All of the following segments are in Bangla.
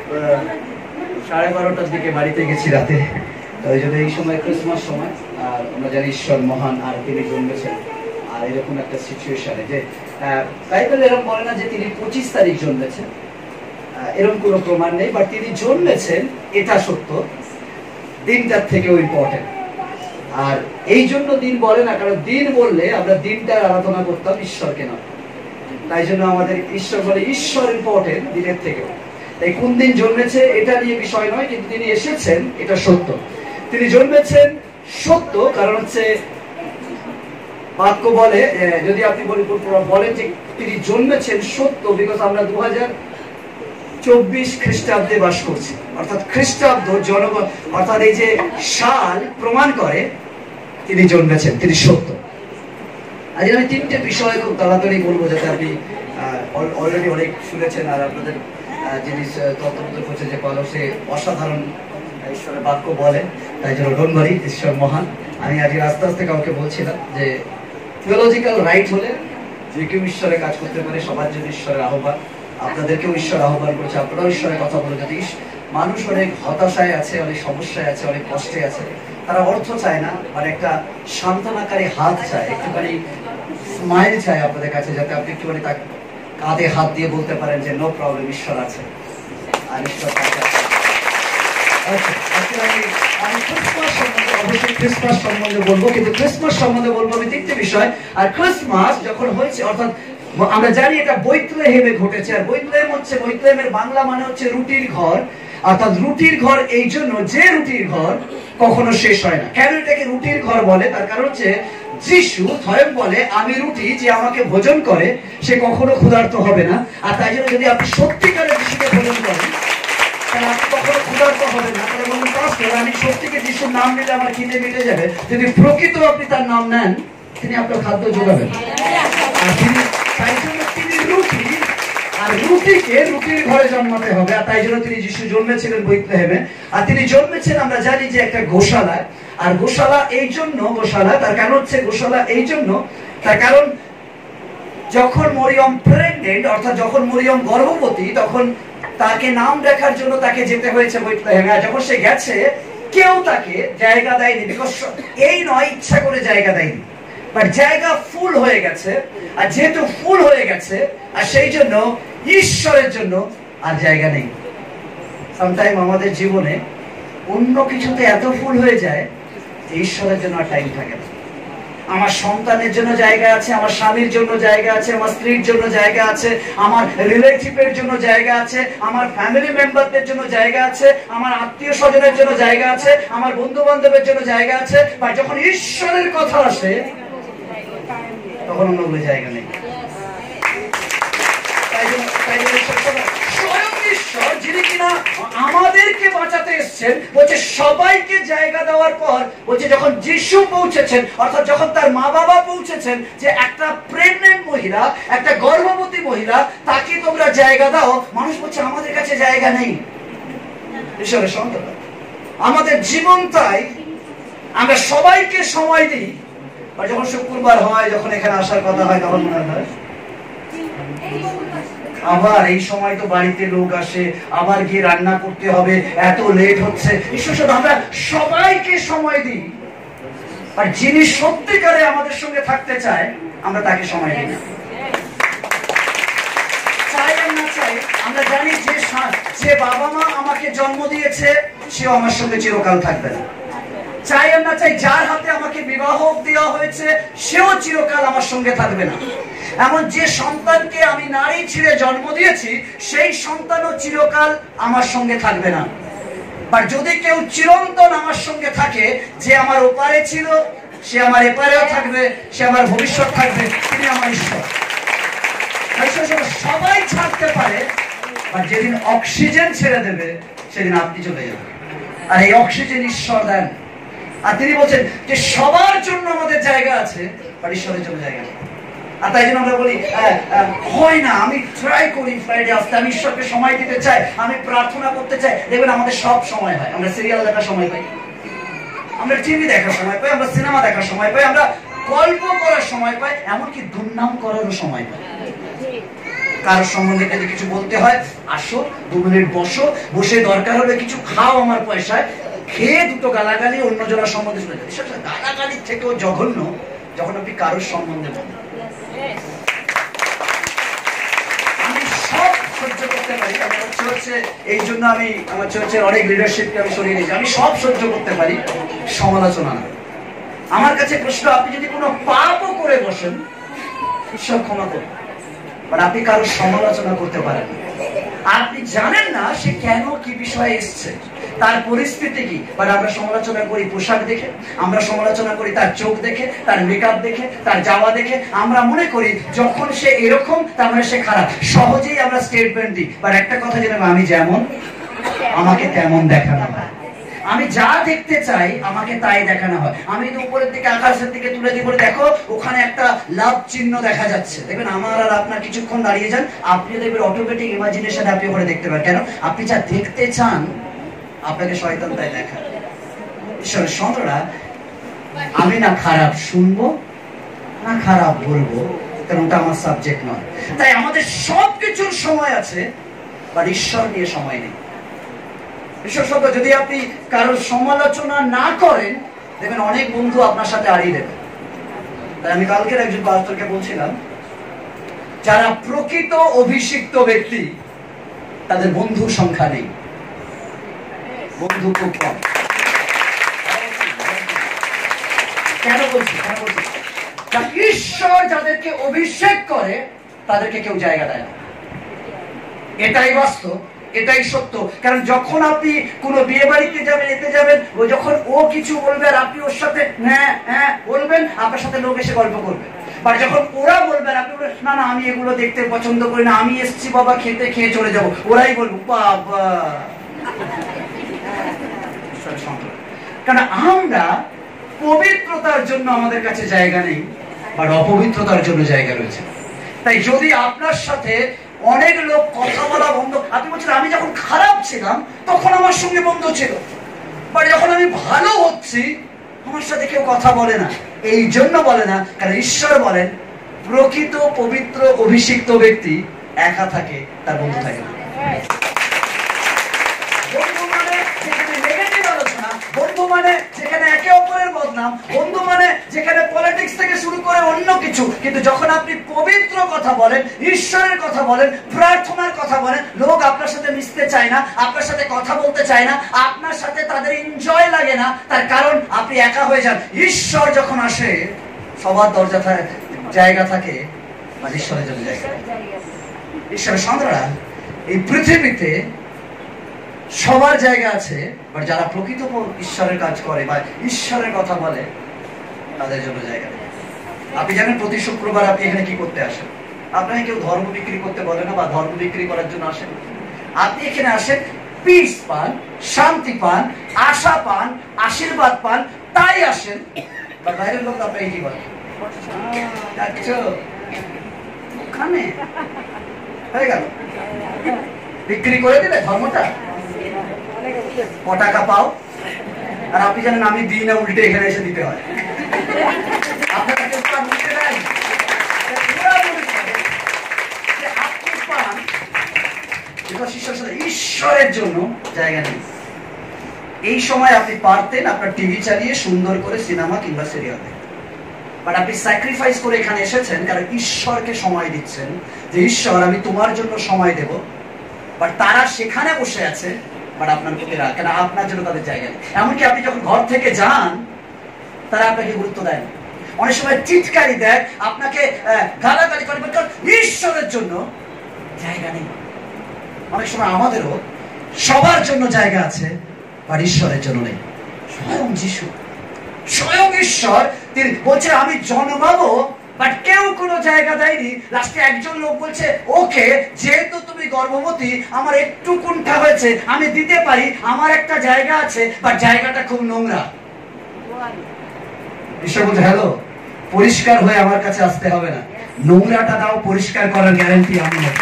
12:30টার দিকে বাড়িতে গেছি রাতে। ওই জন্য এই সময় ক্রিসমাস সময়, আর আমরা জানি ঈশ্বর মহান, আর তিনি জন্মেছেন। আর এরকম একটা সিচুয়েশনে যে বাইবেল এরকম বলে না যে তিনি 25 তারিখ জন্মেছেন, এরকম কোনো প্রমাণ নেই, বাট তিনি জন্মেছেন এটা সত্য। দিনটার থেকেও ইম্পর্টেন্ট। আর এই জন্য দিন বলে না, কারণ দিন বললে আমরা দিনটার আরাধনা করতাম, ঈশ্বরকে না। তাই জন্য আমাদের ঈশ্বর বলে ঈশ্বর ইম্পর্টেন্ট দিনের থেকেও। তাই কোন দিন জন্মেছে এটা নিয়ে বিষয় নয়, কিন্তু তিনি এসেছেন এটা সত্য। তিনি জন্মেছেন সত্য, কারণ হচ্ছে বাক্য বলে, যদি আপনি বলেন যে তিনি জন্মেছেন সত্য, বিকজ আমরা 2024 খ্রিস্টাব্দে বাস করছি, অর্থাৎ খ্রিস্টাব্দ জনগণ, অর্থাৎ এই যে সাল প্রমাণ করে তিনি জন্মেছেন, তিনি সত্য। আজ আমি 3টে বিষয় খুব তাড়াতাড়ি বলবো, যাতে আপনি অলরেডি অনেক শুনেছেন, আর আপনাদের জিনিস তত্ত্ববোধ করছে যে কলসে অসাধারণ ঈশ্বরের বাক্য বলে, তাই জন্য ডোন্ট ওয়ারি, ঈশ্বর মহান। আমি আজকে আস্তে আস্তে কাউকে বলছিলাম যে থিওলজিক্যাল রাইট হলে যে কেউ ঈশ্বরে কাজ করতে পারে, সবার জন্য ঈশ্বরের আহ্বান। আপনাদেরকেও ঈশ্বর আহ্বান করছে, আপনারাও ঈশ্বরের কথা বলে। যদি মানুষ অনেক হতাশায় আছে, অনেক সমস্যায় আছে, অনেক কষ্টে আছে, তারা অর্থ চায় না, মানে একটা সান্ত্বনাকারী হাত চায়, একটুখানি স্মাইল চায় আপনাদের কাছে, যাতে আপনি একটুখানি তাকে কাঁধে হাত দিয়ে বলতে পারেন যে নো প্রবলেম, ঈশ্বর আছে আর ঈশ্বর আছে। আমি ক্রিসমাস সম্বন্ধে বলবো, কিন্তু ক্রিসমাস সম্বন্ধে বলবো আমি 3টে বিষয়। আর ক্রিসমাস যখন হয়েছে, অর্থাৎ আমরা জানি এটা বৈতলেহেমে ঘটেছে, আর বৈতলেহেমের বাংলা মানে হচ্ছে রুটির ঘর, অর্থাৎ রুটির ঘর এই জন্য যে রুটির ঘর কখনো শেষ হয় না। কেন এটাকে রুটির ঘর বলে? তার কারণ হচ্ছে যিশু স্বয়ং বলে, আমি রুটি, যে আমাকে ভোজন করে সে কখনো ক্ষুধার্ত হবে না। আর তাই জন্য যদি আপনি সত্যিকারের যিশুকে ভোজন করেন, তাহলে আপনি কখনো ক্ষুধার্ত হবে না। তাহলে বলুন, পাস্টর আমি সত্যিকে যিশুর নাম নিলে আমার খিদে মিটে যাবে। যদি প্রকৃত আপনি তার নাম নেন, তিনি আপনার খাদ্য যোগাবেন। আর তিনি, তাই জন্য তিনি রুটি, আর রুটিকে রুটির ঘরে জন্মাতে হবে। আর তাই জন্য তিনি যিশু জন্মেছিলেন বৈতলেহেমে। আর তিনি জন্মেছেন আমরা জানি যে একটা গোশালায়। আর গোশালা এই জন্য গোশালা, তার কারণ হচ্ছে গোশালা এই জন্য, তার কারণ যখন মরিয়ম প্রেগনেন্ট, অর্থাৎ যখন মরিয়ম গর্ভবতী, তখন তাকে নাম দেখার জন্য তাকে যেতে হয়েছে বৈতলেহেমে। আর যখন সে গেছে, কেউ তাকে জায়গা দেয়নি, বিকজ এই নয় ইচ্ছা করে জায়গা দেয়নি, বাট জায়গা ফুল হয়ে গেছে। আর যেহেতু ফুল হয়ে গেছে, আর সেই জন্য ঈশ্বরের জন্য আর জায়গা নেই। সামটাইম আমাদের জীবনে অন্য কিছুতে এত ফুল হয়ে যায়, ঈশ্বরের জন্য আর টাইম থাকে না। আমার সন্তানের জন্য জায়গা আছে, আমার স্বামীর জন্য জায়গা আছে, আমার স্ত্রীর জন্য জায়গা আছে, আমার রিলেটিভের জন্য জায়গা আছে, আমার ফ্যামিলি মেম্বারদের জন্য জায়গা আছে, আমার আত্মীয় স্বজনের জন্য জায়গা আছে, আমার বন্ধু বান্ধবের জন্য জায়গা আছে। বা যখন ঈশ্বরের কথা আসে, তখন অন্যগুলো জায়গা নেই। স্বয়ং ঈশ্বর, যিনি কিনা আমাদেরকে বাঁচাতে এসেছেন, বলছে সবাইকে জায়গা দেওয়ার পর বলছে যখন যিশু পৌঁছেছেন, অর্থাৎ যখন তার মা বাবা পৌঁছেছেন, যে একটা প্রেগনেন্ট মহিলা, একটা গর্ভবতী মহিলা, তাকে তোমরা জায়গা দাও। মানুষ বলছে আমাদের কাছে জায়গা নেই। ঈশ্বরের সন্তান, আমাদের জীবন তাই, আমরা সবাইকে সময় দিই। আর যখন শুক্রবার হয়, যখন এখানে আসার কথা হয়, তখন মনে হয় আবার এই সময় তো বাড়িতে লোক আসে, আবার গিয়ে রান্না করতে হবে, এত লেট হচ্ছে। ঈশ্বর, আমরা সবাইকে সময় দিই, আর যিনি সত্যিকারে আমাদের সঙ্গে থাকতে চায়, আমরা তাকে সময় দিই না। চাই আর না চাই, আমরা জানি যে বাবা মা আমাকে জন্ম দিয়েছে, সেও আমার সঙ্গে চিরকাল থাকবে না। চাই আর না চাই, যার হাতে আমাকে বিবাহ দেওয়া হয়েছে, সেও চিরকাল আমার সঙ্গে থাকবে না। এমন যে সন্তানকে আমি নারী ছিঁড়ে জন্ম দিয়েছি, সেই সন্তানও চিরকাল আমার সঙ্গে থাকবে না। আর যদি কেউ চিরন্তন আমার সঙ্গে থাকে, যে আমার ওপারে ছিল, সে আমার এপারেও থাকবে, সে আমার ভবিষ্যৎ থাকবে, তিনি আমার ঈশ্বর। সবাই ছাড়তে পারে, আর যেদিন অক্সিজেন ছেড়ে দেবে, সেদিন আপনি চলে যাবেন। আর এই অক্সিজেন ঈশ্বর দেন। আর তিনি বলছেন যে সবার জন্য আমাদের জায়গা আছে, আর ঈশ্বরের জন্য জায়গা নেই। আর তাই জন্য আমরা বলি হয় না, আমি ট্রাই করি ফ্রাইডে আসতে, আমি ঈশ্বরকে সময় দিতে চাই, আমি প্রার্থনা করতে চাই। দেখবেন আমাদের সব সময় হয়, আমরা সিরিয়াল দেখার সময় পাই, আমরা টিভি দেখার সময় পাই, আমরা সিনেমা দেখার সময় পাই, আমরা গল্প করার সময় পাই, এমনকি দুর্নাম করারও সময় পাই। কারোর সম্বন্ধে যদি কিছু বলতে হয়, আসো 2 মিনিট বসো, বসে দরকার হলে কিছু খাও আমার পয়সায়, খেয়ে দুটো গালাগালি অন্য জনের সম্বন্ধে শুনে যাবে। সেটা গালাগালির থেকেও জঘন্য যখন আপনি কারোর সম্বন্ধে বলেন। আমি সব সহ্য করতে পারি, আমার হচ্ছে এই জন্য আমি আমার চর্চের অনেক লিডারশিপকে আমি সরিয়ে দিয়েছি। আমি সব সহ্য করতে পারি, সমালোচনা না। আমার কাছে প্রশ্ন, আপনি যদি কোনো পাপও করে বসেন, ঈশ্বর ক্ষমা করবেন, বাট আপনি কারোর সমালোচনা করতে পারেন না। আপনি জানেন না সে কেন কি বিষয়ে এসছে, তার পরিস্থিতি কি, বাট আমরা সমালোচনা করি পোশাক দেখে, আমরা সমালোচনা করি তার চোখ দেখে, তার মেকআপ দেখে, তার যাওয়া দেখে। আমরা মনে করি যখন সে এরকম তার মানে সে খারাপ। সহজেই আমরা স্টেটমেন্ট দিই, বাট একটা কথা জেনে, আমি যেমন আমাকে তেমন দেখানো হয়, আমি যা দেখতে চাই আমাকে তাই দেখানো হয়। আমি তো উপরের দিকে আকাশের দিকে তুলে দিয়ে বলে, দেখো ওখানে একটা লাভ চিহ্ন দেখা যাচ্ছে, দেখবেন আমার আর আপনার কিছুক্ষণ দাঁড়িয়ে যান, আপনি দেখবেন অটোমেটিক ইমাজিনেশন আপনি ওখানে দেখতে পারেন। কেন? আপনি যা দেখতে চান আপনাকে শয়তান তাই দেখায়। ঈশ্বরের সন্তানরা, আমি না খারাপ শুনবো না খারাপ বলবো, কারণ ওটা আমার সাবজেক্ট নয়। তাই আমাদের সবকিছুর সময় আছে, বাট ঈশ্বর নিয়ে সময় নেই। বিশেষত যদি আপনি কারোর সমালোচনা না করেন, দেখবেন অনেক বন্ধু আপনার সাথে আড়িয়ে দেবে। তাই আমি কালকের একজন পাস্টরকে বলছিলাম, যারা প্রকৃত অভিষিক্ত ব্যক্তি তাদের বন্ধুর সংখ্যা নেই, বন্ধু খুব কম। কেন বলছি? ঈশ্বর যাদেরকে অভিষেক করে তাদেরকে কেউ জায়গা দেয় না। এটাই বাস্তব, এটাই সত্য। কারণ যখন আপনি কোন বিয়ে বাড়িতে যাবেন, এতে যাবেন, ও যখন ও কিছু বলবে আর আপনি ওর সাথে হ্যাঁ হ্যাঁ বলবেন, আপনার সাথে লোক এসে গল্প করবে। বা যখন ওরা বলবেন, আপনি বলবেন না না আমি এগুলো দেখতে পছন্দ করি না, আমি এসছি বাবা খেতে, খেয়ে চলে যাবো, ওরাই বলবো বাবা। কারণ আমরা পবিত্রতার জন্য আমাদের কাছে জায়গা নেই, আর অপবিত্রতার জন্য জায়গা রয়েছে। তাই যদি আপনার সাথে অনেক লোক কথা বলা বন্ধ, আপনি বলছেন আমি যখন খারাপ ছিলাম তখন আমার সঙ্গে বন্ধ ছিল, বাট যখন আমি ভালো হচ্ছি আমার সাথে কেউ কথা বলে না। এই জন্য বলে না কারণ ঈশ্বর বলেন প্রকৃত পবিত্র অভিষিক্ত ব্যক্তি একা থাকে, তার বন্ধু থাকে না। বন্ধু মানে যেখানে নেগেটিভ আলোচনা, বন্ধু মানে যেখানে একে অপরের বদনাম, বন্ধু মানে যেখানে পলিটিক্স থেকে শুরু করে অন্য কিছু। কিন্তু যখন আপনি পবিত্র কথা বলেন, ঈশ্বরের কথা বলেন, প্রার্থনার কথা বলেন, লোক আপনার সাথে মিশতে চায় না, আপনার সাথে কথা বলতে চায় না, আপনার সাথে তাদের এনজয় লাগে না। তার কারণ আপনি একা হয়ে যান। ঈশ্বর যখন আসে সবার দরজা জায়গা থাকে, আর ঈশ্বরের জন্য জায়গা। ঈশ্বরের সন্তানরা, এই পৃথিবীতে সবার জায়গা আছে, বাট যারা প্রকৃত ঈশ্বরের কাজ করে বা ঈশ্বরের কথা বলে তাদের জন্য জায়গা নেই। আপনি জানেন প্রতি শুক্রবার আপনি এখানে কি করতে আসেন? আপনাকে কেউ ধর্ম বিক্রি করতে বলে না বা ধর্ম বিক্রি করার জন্য আসেন। আপনি এখানে আসেন পিস পান, শান্তি পান, আশা পান, আশীর্বাদ পান, তাই আসেন। বা বাইরের লোক আপনাকে কি বলে? ওখানে হয়ে গেল, বিক্রি করে দিলে ধর্মটা, ক টাকা পাও। আর আপনি জানেন আমি দিই না, উল্টে এখানে এসে দিতে হয়। আপনারা উল্টে দেন, আপনি পান, ঈশ্বরের জন্য জায়গা নেই। এই সময় আপনি পারতেন আপনার টিভি চালিয়ে সুন্দর করে সিনেমা কিংবা সিরিয়াল দেখতে, বাট আপনি স্যাক্রিফাইস করে এখানে এসেছেন কারণ ঈশ্বরকে সময় দিচ্ছেন যে ঈশ্বর আমি তোমার জন্য সময় দেব। বাট তারা সেখানে বসে আছে, বাট আপনার প্রতি রাগ, কেন আপনার জন্য তাদের জায়গা নেই। এমনকি আপনি যখন ঘর থেকে যান তারা আপনাকে গুরুত্ব দেয় না, অনেক সময় চিৎকারি দেয়, আপনাকে গালাগালি করে, ঈশ্বরের জন্য জায়গা নেই। অনেক সময় আমাদেরও সবার জন্য জায়গা আছে, বাট ঈশ্বরের জন্য নেই। স্বয়ং যিশু, স্বয়ং ঈশ্বর তিনি বলছে আমি জন্মাবো, বাট কেউ কোনো জায়গা দেয়নি। লাস্টে একজন লোক বলছে ওকে যেহেতু তুমি গর্ভবতী, আমার একটু কুণ্ঠা হয়েছে, আমি দিতে পারি, আমার একটা জায়গা আছে, বাট জায়গাটা খুব নোংরা। ঈশ্বর বলছে হ্যালো, পরিষ্কার হয়ে আমার কাছে আসতে হবে না, নোংরাটা দাও, পরিষ্কার করার গ্যারান্টি আমি নেব।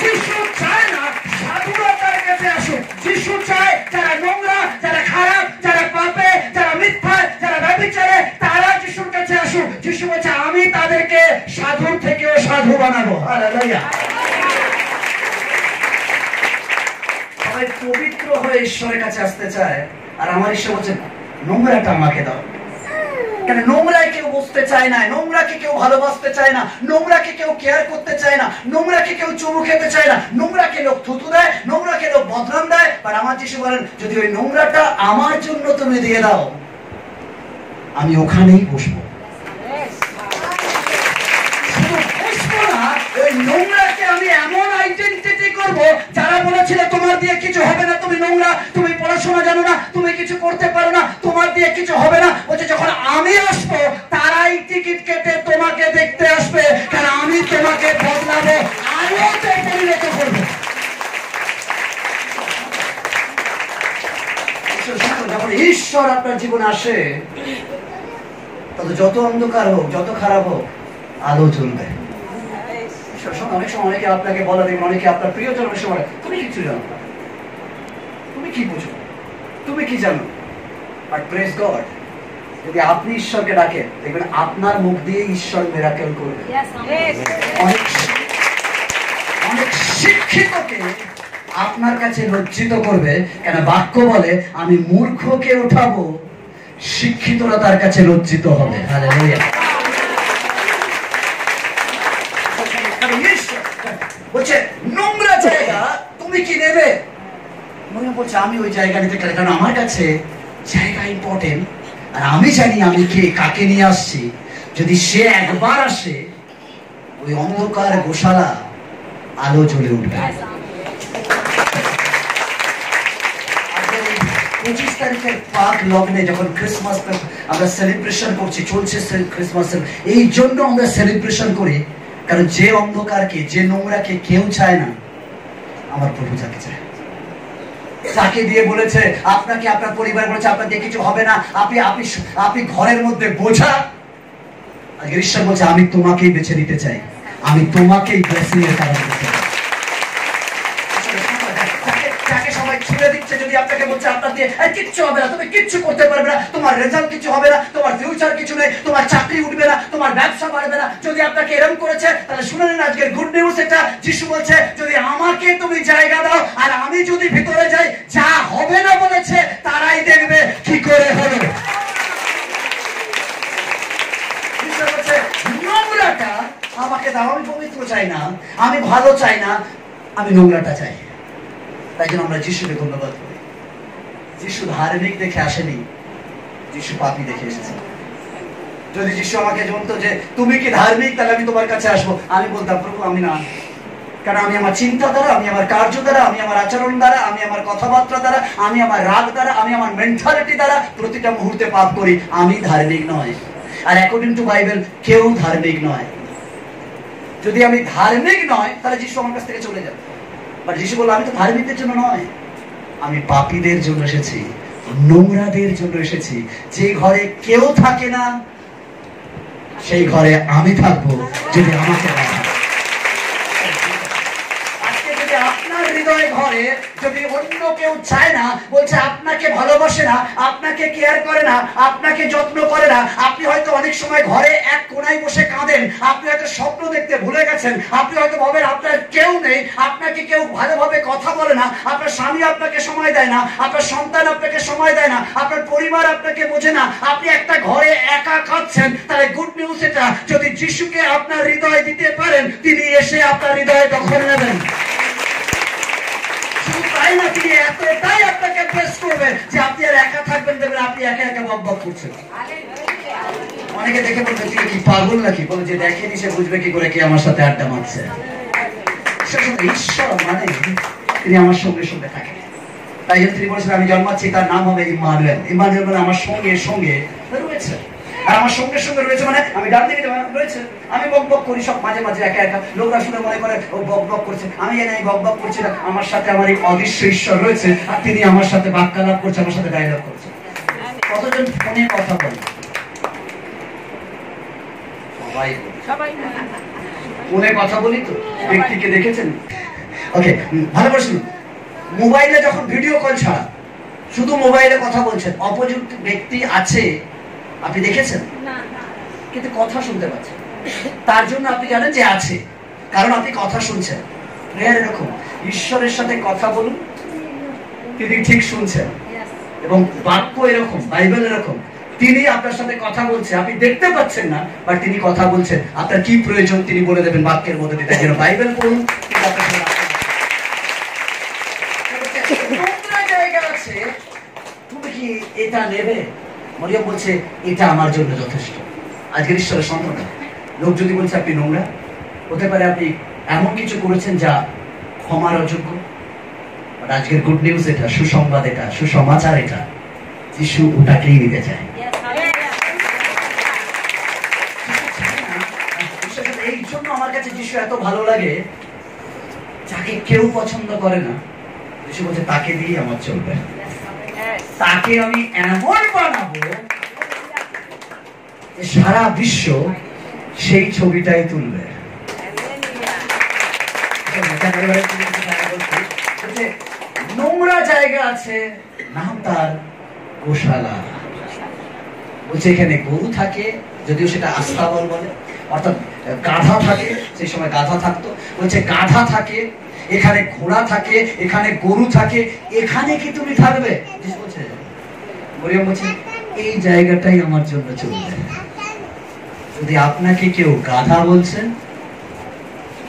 যিশু চায় না সাধুরা তার কাছে আসুক, যিশু চায় যারা নোংরা, যারা খারাপ, যারা পাপে, যারা মিথ্যা, যারা ব্যভিচারে, তারা যিশুর কাছে আসুক। যিশু বলছে আমি তার তাদেরকে সাধুর থেকেও সাধু বানাবো। হালেলুয়া। সবাই পবিত্র হয়ে ঈশ্বরের কাছে আসতে চায়, আর আমার ঈশ্বর বলছে নোংরাটা আমাকে দাও। কেন? নোংরায় কেউ বুঝতে চায় না, নোংরাকে কেউ ভালোবাসতে চায় না, নোংরাকে কেউ কেয়ার করতে চায় না, নোংরাকে কেউ চুমু খেতে চায় না, নোংরাকে লোক থুতু দেয়, নোংরাকে লোক বদনাম দেয়। আর আমার যিশু বলেন যদি ওই নোংরাটা আমার জন্য তুমি দিয়ে দাও, আমি ওখানেই বসবো। শুধু বসবো না, ওই নোংরাকে আমি এমন আইডেন্টিটি করব, যারা বলেছিল তোমার দিয়ে কিছু হবে না, তুমি নোংরা, তুমি পড়াশোনা জানো না, তুমি কিছু করতে পারো না, তোমার দিয়ে কিছু হবে না, বলছে যখন আমি আসবো তারাই টিকিট কেটে তোমাকে দেখতে আসবে, কারণ আমি তোমাকে বদলাবো, আলোতে পরিণত করবো। যখন ঈশ্বর আপনার জীবনে আসে, তবে যত অন্ধকার হোক, যত খারাপ হোক, আলো জ্বলবে। অনেক সময় অনেকে আপনাকে বলা দেবেন, অনেকে আপনার প্রিয়জন অনেক সময় তুমি কিছু জানো, তুমি কি বুঝো, তুমি কি জানো। বাট প্রেজ গড, যদি আপনি ঈশ্বরকে ডাকেন, দেখবেন আপনার মুখ দিয়ে ঈশ্বর মিরাকেল করবে। অনেক শিক্ষিতকে আপনার কাছে লজ্জিত করবে, কেন বাক্য বলে আমি মূর্খকে উঠাবো, শিক্ষিতরা তার কাছে লজ্জিত হবে। হালেলুয়া। বলছে নোংরা জায়গা তুমি কি নেবে? মনে বলছে আমি ওই জায়গা নিতে গেলে, কারণ আমার কাছে জায়গা ইম্পর্টেন্ট, আর আমি জানি আমি কে, কাকে নিয়ে আসছি। যদি সে একবার আসে, ওই অন্ধকার গোশালা আলো জ্বলে উঠবে। 25 তারিখের পাক লগ্নে যখন ক্রিসমাস আমরা সেলিব্রেশন করছি, চলছে ক্রিসমাসের, এই জন্য আমরা সেলিব্রেশন করি, কারণ যে অন্ধকারকে, যে নোংরাকে কেউ চায় না, আমার প্রভু যাকে চায়। তাকে দিয়ে বলেছে আপনাকে, আপনার পরিবার বলেছে আপনার দিয়ে কিছু হবে না, আপনি আপনি আপনি ঘরের মধ্যে বোঝা। আজকে ঈশ্বর বলছে আমি তোমাকেই বেছে নিতে চাই, আমি তোমাকেই ব্লেসিং এর কারণ করতে চাই। তাকে সবাই ছুড়ে দিচ্ছে, যদি আপনাকে বলছে আপনার দিয়ে কিচ্ছু হবে না, তুমি কিচ্ছু করতে পারবে না, তোমার রেজাল্ট কিছু হবে না, তোমার ফিউচার কিছু নেই, তোমার চাকরি উঠবে না, তোমার ব্যবসা বাড়বে না, যদি আপনাকে এরকম করেছে, তাহলে শুনে নিন আজকের গুড নিউজ এটা। যিশু বলছে যদি আমাকে তুমি জায়গা দাও, আর আমি যদি ভিতরে যাই, যা হবে না বলেছে তারাই দেখবে কি করে হলো। নোংরাটা আমাকে দাও, আমি পবিত্র চাই না, আমি ভালো চাই না, আমি নোংরাটা চাই। তাই জন্য আমরা যিশুকে ধন্যবাদ করি। যিশু ধার্মিক দেখে আসেনি, যিশু পাপী দেখে এসেছে। যদি যিশু আমাকে জানতো যে তুমি কি ধার্মিক, তাহলে আমি তোমার কাছে আসবো, আমি বলতাম প্রভু আমি না, কারণ আমি আমার চিন্তা দ্বারা, আমি আমার কার্য দ্বারা, আমি আমার আচরণ দ্বারা, আমি আমার কথাবার্তা দ্বারা, আমি আমার রাগ দ্বারা, আমি আমার মেন্টালিটি দ্বারা প্রতিটা মুহূর্তে পাপ করি। আমি ধার্মিক নয়, আর অ্যাকর্ডিং টু বাইবেল কেউ ধার্মিক নয়। যদি আমি ধার্মিক নয়, তাহলে যিশু আমার কাছ থেকে চলে যাবে। বাট যিশু বলল আমি তো ধার্মিকদের জন্য নয়, আমি পাপীদের জন্য এসেছি, নোংরাদের জন্য এসেছি। যে ঘরে কেউ থাকে না, সেই ঘরে আমি থাকবো, যদি আমাকে আপনার হৃদয় ঘরে যদি অন্য কেউ চায় না, বলছে আপনাকে ভালোবাসে না, আপনাকে কেয়ার করে না, আপনাকে যত্ন করে না, আপনি হয়তো অনেক সময় ঘরে এক কোনায় বসে কাঁদেন, আপনি হয়তো স্বপ্ন দেখতে ভুলে গেছেন, আপনি হয়তো ভাবেন আপনার কেউ নেই, আপনাকে কেউ ভালোভাবে কথা বলে না, আপনার স্বামী আপনাকে সময় দেয় না, আপনার সন্তান আপনাকে সময় দেয় না, আপনার পরিবার আপনাকে বোঝে না, আপনি একটা ঘরে একা কাঁদছেন, তাহলে গুড নিউজ এটা, যদি যিশুকে আপনার হৃদয় দিতে পারেন, তিনি এসে আপনার হৃদয় দখল নেবেন। তাই না, তিনি এতটাই আপনাকে প্রেস করবে যে আপনি আর একা থাকবেন, দেখবেন আপনি একা একা বকবক করছেন। অনেকে দেখে বলবে তুই কি পাগল নাকি, বলে যে দেখেনি সে বুঝবে কি করে কে আমার সাথে আড্ডা মারছে। ঈশ্বর মানে তিনি আমার সঙ্গে সঙ্গে থাকেন। তাই জন্য তিনি বলেছেন আমি জন্মাচ্ছি, তার নাম হবে ইম্মানুয়েল। ইম্মানুয়েল মানে আমার সঙ্গে সঙ্গে রয়েছে। আর আমার সঙ্গে সঙ্গে রয়েছে মানে আমি ডান দিকে রয়েছে, আমি বকবক করি সব মাঝে মাঝে একা একা, লোকরা শুনে মনে করে ও বকবক করছে, আমি জানি আমি বকবক করছি না, আমার সাথে আমার এই অদৃশ্য ঈশ্বর রয়েছে, আর তিনি আমার সাথে বাক্যালাপ করছে, আমার সাথে ডায়লগ করছে। কতজন ফোনে কথা বলে? সবাই ফোনে কথা বলি তো, ব্যক্তিকে দেখেছেন? ওকে, ভালো করে শুনুন। মোবাইলে যখন ভিডিও কল ছাড়া শুধু মোবাইলে কথা বলছেন, অপোজিট ব্যক্তি আছে, আপনি দেখেছেন? কিন্তু কথা শুনতে পাচ্ছেন। তার জন্য আপনি জানেন যে আছে, কারণ আপনি কথা শুনছেন। প্রেয়ার এরকম, ঈশ্বরের সাথে কথা বলুন, তিনি ঠিক শুনছেন। এবং বাক্য এরকম, বাইবেল এরকম, তিনি আপনার সাথে কথা বলছে, আপনি দেখতে পাচ্ছেন না, বাট তিনি কথা বলছেন। আপনার কি প্রয়োজন তিনি বলে দেবেন বাক্যের মধ্যে দিয়ে। তাই জন্য বাইবেল পড়ুন। নোংরা জায়গা আছে, তুমি কি এটা নেবে? মরিয়ম বলছে এটা আমার জন্য যথেষ্ট। আজকের ঈশ্বরের সন্তান, লোক যদি বলছে আপনি নোংরা, হতে পারে আপনি এমন কিছু করেছেন যা ক্ষমার অযোগ্য। আজকের গুড নিউজ এটা, সুসংবাদ এটা, সুসমাচার এটা, যিশু ওটাকেই নিতে চায়। এই জন্য আমার কাছে যিশু এত ভালো লাগে। যাকে কেউ পছন্দ করে না, যিশু বলছে তাকে দিয়ে আমার চলবে। তাকে আমি এমন বানাবো সারা বিশ্ব সেই ছবিটাই তুলবে। নোংরা জায়গা আছে, নাম তার গোশালা। বলছে এখানে গরু থাকে, যদিও সেটা আস্তাবল বলে, অর্থাৎ গাধা থাকে, সেই সময় গাধা থাকতো। বলছে গাধা থাকে, এখানে ঘোড়া থাকে, এখানে গরু থাকে, এখানে কি তুমি থাকবে? বলছে মরিয়ম বলছে এই জায়গাটাই আমার জন্য চলবে। যদি আপনাকে কেউ গাধা বলছে,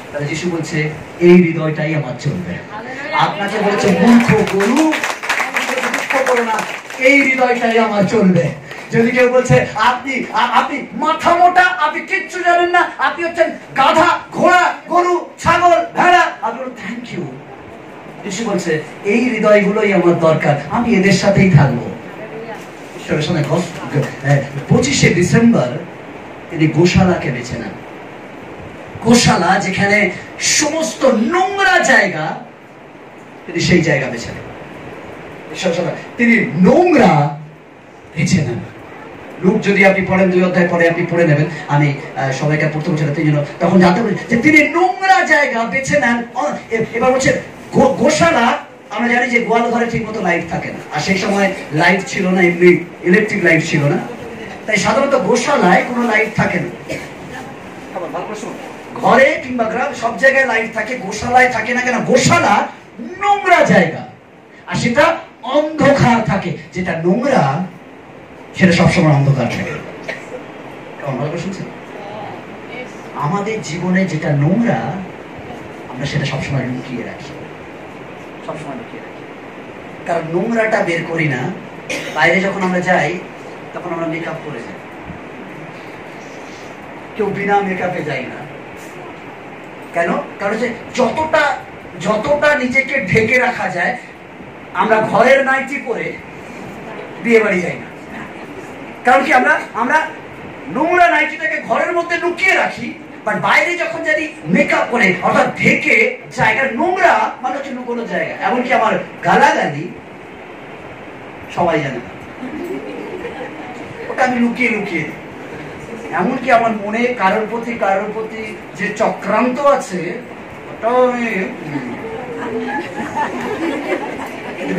তাহলে যিশু বলছে এই হৃদয়টাই আমার চলবে। আপনাকে বলছে মূর্খ গরু, দুঃখ করো না, এই হৃদয়টাই আমার চলবে। যদি কেউ বলছে আপনি আপনি মাথা মোটা, আপনি কিচ্ছু জানেন না, আপনি হচ্ছেন গাধা, ঘোড়া, গরু, ছাগল, ভেড়া, আপনি থ্যাংক ইউ। যিশু বলছে এই হৃদয়গুলোই আমার দরকার, আমি এদের সাথেই থাকবো। 25শে ডিসেম্বর তিনি গোশালাকে বেছে নেন। গোশালা যেখানে সমস্ত নোংরা জায়গা, তিনি সেই জায়গা বেছে নেন। তিনি নোংরা বেছে নেন। লুক যদি আপনি পড়েন 2 অধ্যায় পরে আপনি পড়ে নেবেন, আমি সবাইকে পড়তে বলছি না, সেই জন্য তখন জানতে পারি যে তিনি নোংরা জায়গা বেছে নেন। এবার বলছে গোশালা, আমরা জানি যে গোয়াল ঘরে ঠিক মতো লাইট থাকে না, আর সেই সময় লাইট ছিল না, এমনি ইলেকট্রিক লাইট ছিল না, তাই সাধারণত গোশালায় কোনো লাইট থাকে না। ঘরে কিংবা গ্রাম সব জায়গায় লাইট থাকে, গোশালায় থাকে না। কেন? গোশালা নোংরা জায়গা, আর সেটা অন্ধকার থাকে। যেটা নোংরা সেটা সবসময় অন্ধকার থাকে। আমাদের জীবনে যেটা নোংরা আমরা সেটা সবসময় লুকিয়ে রাখি, সবসময় লুকিয়ে রাখি। কারণ নোংরাটা বের করি না। বাইরে যখন আমরা যাই তখন আমরা মেকআপ করে যাই, কেউ বিনা মেকআপে যাই না। কেন? কারণ যে যতটা নিজেকে ঢেকে রাখা যায়, আমরা ঘরের নাইটি পরে বিয়ে বাড়ি যাই না। কারণ কি? আমরা নোংরা নাইটিটাকে ঘরের মধ্যে লুকিয়ে রাখি, বাট বাইরে যখন জানি মেকআপ করে অর্থাৎ ঢেকে জায়গা, নোংরা মানে হচ্ছে লুকোনো জায়গা। এমনকি আমার গালাগালি সবাই জানে না, ওটা আমি লুকিয়ে লুকিয়ে দিই। এমনকি আমার মনে কারোর প্রতি যে চক্রান্ত আছে ওটাও আমি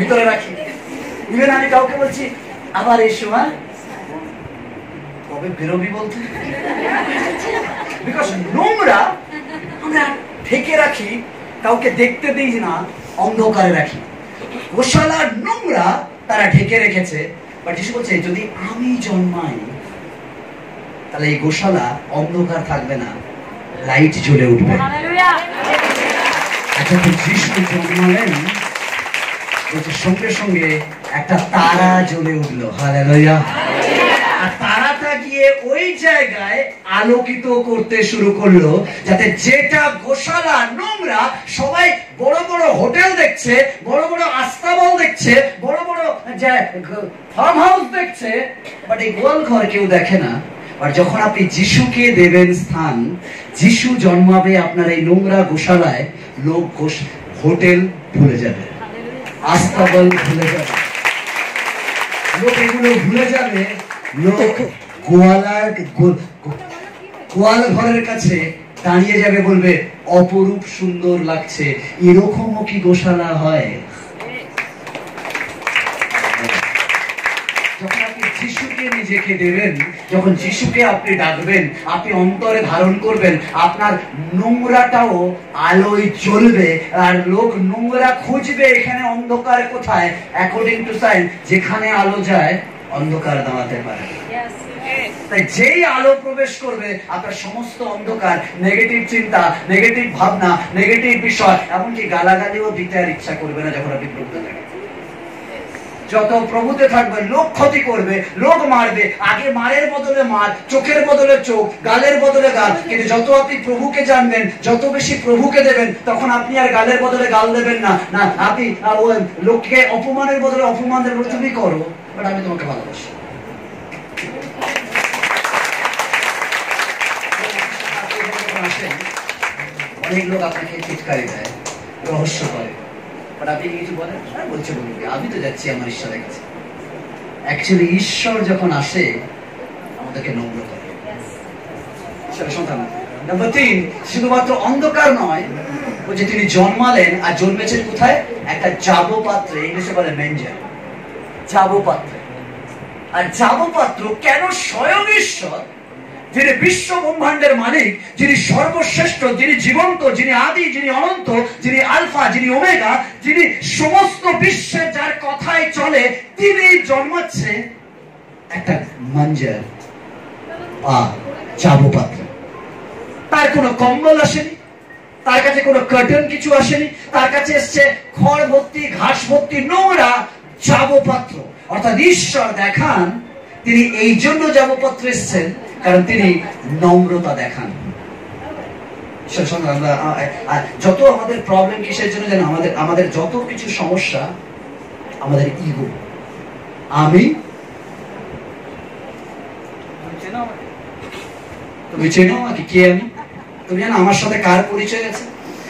ভিতরে রাখি। ইভেন আমি কাউকে বলছি আবার এসো, হ্যাঁ কবে বেরোবি বলতে, বিকজ নোংরা আমরা ঢেকে রাখি, কাউকে দেখতে দিই না, অন্ধকারে রাখি। গোশালার নোংরা তারা ঢেকে রেখেছে, বাট যিশু বলছে যদি আমি জন্মাই তাহলে এই গোশালা অন্ধকার থাকবে না, লাইট জ্বলে উঠবে। আচ্ছা, তো যিশু জন্মালেন, সঙ্গে সঙ্গে একটা তারা জ্বলে উঠলো। হালেলুয়া। আর তারাটা গিয়ে ওই জায়গায় আলোকিত করতে শুরু করলো, যাতে যেটা গোশালা নোংরা, সবাই বড় বড় হোটেল দেখছে, বড় বড় আস্তাবল দেখছে, বড় বড় ফার্ম হাউস দেখছে, বাট এই গোয়াল ঘর কেউ দেখে না। আর যখন আপনি যিশুকে দেবেন স্থান, যিশু জন্মাবে আপনার এই নোংরা গোশালায়, লোক হোটেল ভুলে যাবে, আস্তাবল ভুলে যাবে, লোক এগুলো ভুলে যাবে। লোক গোয়াল ঘরের কাছে দাঁড়িয়ে যাবে, বলবে অপরূপ সুন্দর লাগছে, এরকমও কি গোশালা হয়? যখন আপনি যিশুকে নিজেকে দেবেন, যখন যিশুকে আপনি ডাকবেন, আপনি অন্তরে ধারণ করবেন, আপনার নোংরাটাও আলোয় জ্বলবে। আর লোক নোংরা খুঁজবে এখানে অন্ধকার কোথায়। অ্যাকর্ডিং টু সায়েন্স, যেখানে আলো যায় অন্ধকার দাঁড়াতে পারে। তাই যেই আলো প্রবেশ করবে, আপনার সমস্ত অন্ধকার, নেগেটিভ চিন্তা, নেগেটিভ ভাবনা, নেগেটিভ বিষয়, এমনকি গালাগালিও দিতে আর ইচ্ছা করবে না যখন আপনি প্রভুতে থাকবেন। যত প্রভুতে থাকবে, লোক ক্ষতি করবে, লোক মারবে, আগে মারের বদলে মার, চোখের বদলে চোখ, গালের বদলে গাল। কিন্তু যত আপনি প্রভুকে জানবেন, যত বেশি প্রভুকে দেবেন, তখন আপনি আর গালের বদলে গাল দেবেন না। না, আপনি লোককে অপমানের বদলে অপমান দেবেন, তুমি করো, বাট আমি তোমাকে ভালোবাসি। অনেক লোক আপনাকে চিৎকারি দেয়, রহস্য করে, বাট আপনি কিছু বলেন, বলছে বলুন, আমি তো যাচ্ছি আমার ঈশ্বরের কাছে। অ্যাকচুয়ালি ঈশ্বর যখন আসে আমাদেরকে নম্র করে। ঈশ্বরের সন্তান। নাম্বার 3, শুধুমাত্র অন্ধকার নয়, ও যে তিনি জন্মালেন আর জন্মেছেন কোথায়? একটা জাব পাত্রে, ইংলিশে বলে মেঞ্জার, জাব পাত্রে। আর জাব পাত্র কেন? স্বয়ং ঈশ্বর, যিনি বিশ্ব ব্রহ্মাণ্ডের মালিক, যিনি সর্বশ্রেষ্ঠ, যিনি জীবন্ত, যিনি আদি, যিনি অনন্ত, যিনি আলফা, যিনি ওমেগা, যিনি সমস্ত বিশ্বে যার কথায় চলে, তিনি জন্মাচ্ছে একটা মাঞ্জার বা চাবুপাত্র। তার কোনো কম্বল আসেনি, তার কাছে কোনো কার্টন কিছু আসেনি, তার কাছে এসছে খড় ভর্তি, ঘাস ভর্তি নোংরা চাবুপাত্র। অর্থাৎ ঈশ্বর দেখান তিনি এই জন্য যাবপত্র এসছেন, কারণ তিনি নম্রতা দেখান। যত আমাদের প্রবলেম কিসের জন্য জানো? আমাদের যত কিছু সমস্যা, আমাদের ইগো। আমি, তুমি চেনো আমাকে, কে আমি? তুমি জানো আমার সাথে কার পরিচয় আছে?